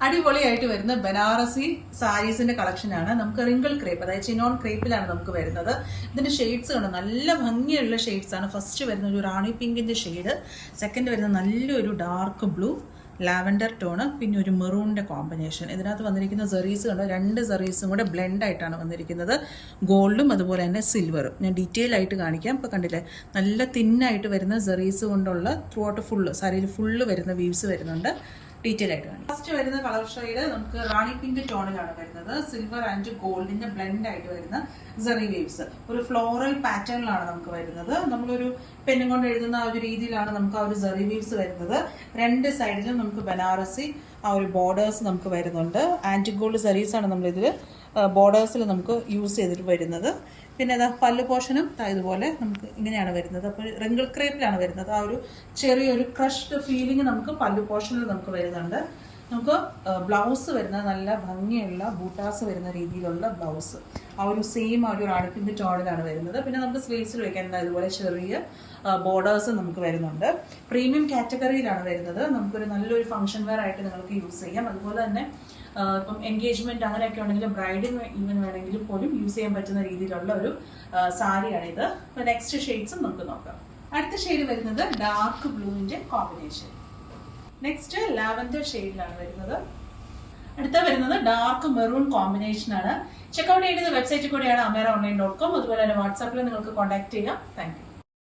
അടിപൊളിയായിട്ട് വരുന്ന ബനാറസി സാരീസിന്റെ കളക്ഷനാണ്. നമുക്ക് റിങ്കിൾ ക്രേപ്പ്, അതായത് ചിനോൺ ക്രേപ്പിലാണ് നമുക്ക് വരുന്നത്. ഇതിന്റെ ഷെയ്ഡ്സ് കണ്ടോ, നല്ല ഭംഗിയുള്ള ഷെയ്ഡ്സ് ആണ്. ഫസ്റ്റ് വരുന്ന ഒരു റാണി പിങ്കിന്റെ ഷെയ്ഡ്, സെക്കൻഡ് വരുന്ന നല്ലൊരു ഡാർക്ക് ബ്ലൂ, ലാവൻഡർ ടോണ്, പിന്നെ ഒരു മെറൂണിൻ്റെ കോമ്പിനേഷൻ. ഇതിനകത്ത് വന്നിരിക്കുന്ന സെറീസ് കണ്ടോ, രണ്ട് സെറീസും കൂടെ ബ്ലെൻഡ് ആയിട്ടാണ് വന്നിരിക്കുന്നത്. ഗോൾഡും അതുപോലെ തന്നെ സിൽവറും ഞാൻ ഡീറ്റെയിൽ ആയിട്ട് കാണിക്കാം. ഇപ്പോൾ കണ്ടില്ലേ, നല്ല തിന്നായിട്ട് വരുന്ന സെറീസ് കൊണ്ടുള്ള ത്രൂ ഔട്ട് ഫുള്ള് സാരിയിൽ ഫുള്ള് വരുന്ന വീവ്സ് വരുന്നുണ്ട്. ഡീറ്റെയിൽ ആയിട്ട് കാണിക്കാം. ഫസ്റ്റ് വരുന്ന കളർ ഷെയ്ഡ് നമുക്ക് റാണി പിങ്ക് ടോണിലാണ് വരുന്നത്. സിൽവർ ആൻഡ് ഗോൾഡിന്റെ ബ്ലെൻഡ് ആയിട്ട് വരുന്ന സെറി വേവ്സ്, ഒരു ഫ്ലോറൽ പാറ്റേണിലാണ് നമുക്ക് വരുന്നത്. നമ്മളൊരു പെന്നും കൊണ്ട് എഴുതുന്ന ആ ഒരു രീതിയിലാണ് നമുക്ക് ആ ഒരു സെറി വേവ്സ് വരുന്നത്. രണ്ട് സൈഡിലും നമുക്ക് ബനാറസി ആ ഒരു ബോർഡേഴ്സ് നമുക്ക് വരുന്നുണ്ട്. ആന്റി ഗോൾഡ് സെറീസ് ആണ് നമ്മളിതിൽ ബോർഡേഴ്സിൽ നമുക്ക് യൂസ് ചെയ്തിട്ട് വരുന്നത്. പിന്നെ അതാ പല്ല് പോർഷനും ഇതുപോലെ നമുക്ക് ഇങ്ങനെയാണ് വരുന്നത്. അപ്പോൾ റിങ്കിൾ ക്രേപ്പിലാണ് വരുന്നത്. ആ ഒരു ചെറിയൊരു ക്രഷ്ഡ് ഫീലിംഗ് നമുക്ക് പല്ല് പോർഷനിൽ നമുക്ക് വരുന്നുണ്ട്. നമുക്ക് ബ്ലൗസ് വരുന്നത് നല്ല ഭംഗിയുള്ള ബൂട്ടാസ് വരുന്ന രീതിയിലുള്ള ബ്ലൗസ്, ആ ഒരു സെയിം ആ ഒരു റാണിപ്പിൻ്റെ ടോണിലാണ് വരുന്നത്. പിന്നെ നമുക്ക് സ്ലീവ്സിൽ വയ്ക്കാൻ ഇതുപോലെ ചെറിയ ബോർഡേഴ്സ് നമുക്ക് വരുന്നുണ്ട്. പ്രീമിയം കാറ്റഗറിയിലാണ് വരുന്നത്. നമുക്കൊരു നല്ലൊരു ഫംഗ്ഷൻ വെയർ ആയിട്ട് നിങ്ങൾക്ക് യൂസ് ചെയ്യാം. അതുപോലെ തന്നെ ഇപ്പം എൻഗേജ്മെന്റ് അങ്ങനെയൊക്കെ ഉണ്ടെങ്കിൽ ബ്രൈഡിന് ഈവൻ വേണമെങ്കിലും പോലും യൂസ് ചെയ്യാൻ പറ്റുന്ന രീതിയിലുള്ള ഒരു സാരിയാണിത്. അപ്പോൾ നെക്സ്റ്റ് ഷെയ്ഡ്സും നമുക്ക് നോക്കാം. അടുത്ത ഷെയ്ഡ് വരുന്നത് ഡാർക്ക് ബ്ലൂവിന്റെ കോമ്പിനേഷൻ. നെക്സ്റ്റ് ലാവൻഡർ ഷെയ്ഡിലാണ് വരുന്നത്. അടുത്ത വരുന്നത് ഡാർക്ക് മെറൂൺ കോമ്പിനേഷൻ ആണ്. ചെക്കൗട്ട് ചെയ്യുന്നത് വെബ്സൈറ്റിൽ കൂടെയാണ്, ameeraonline.com. അതുപോലെ തന്നെ വാട്സാപ്പിൽ നിങ്ങൾക്ക് കോൺടാക്ട് ചെയ്യാം. Thank you.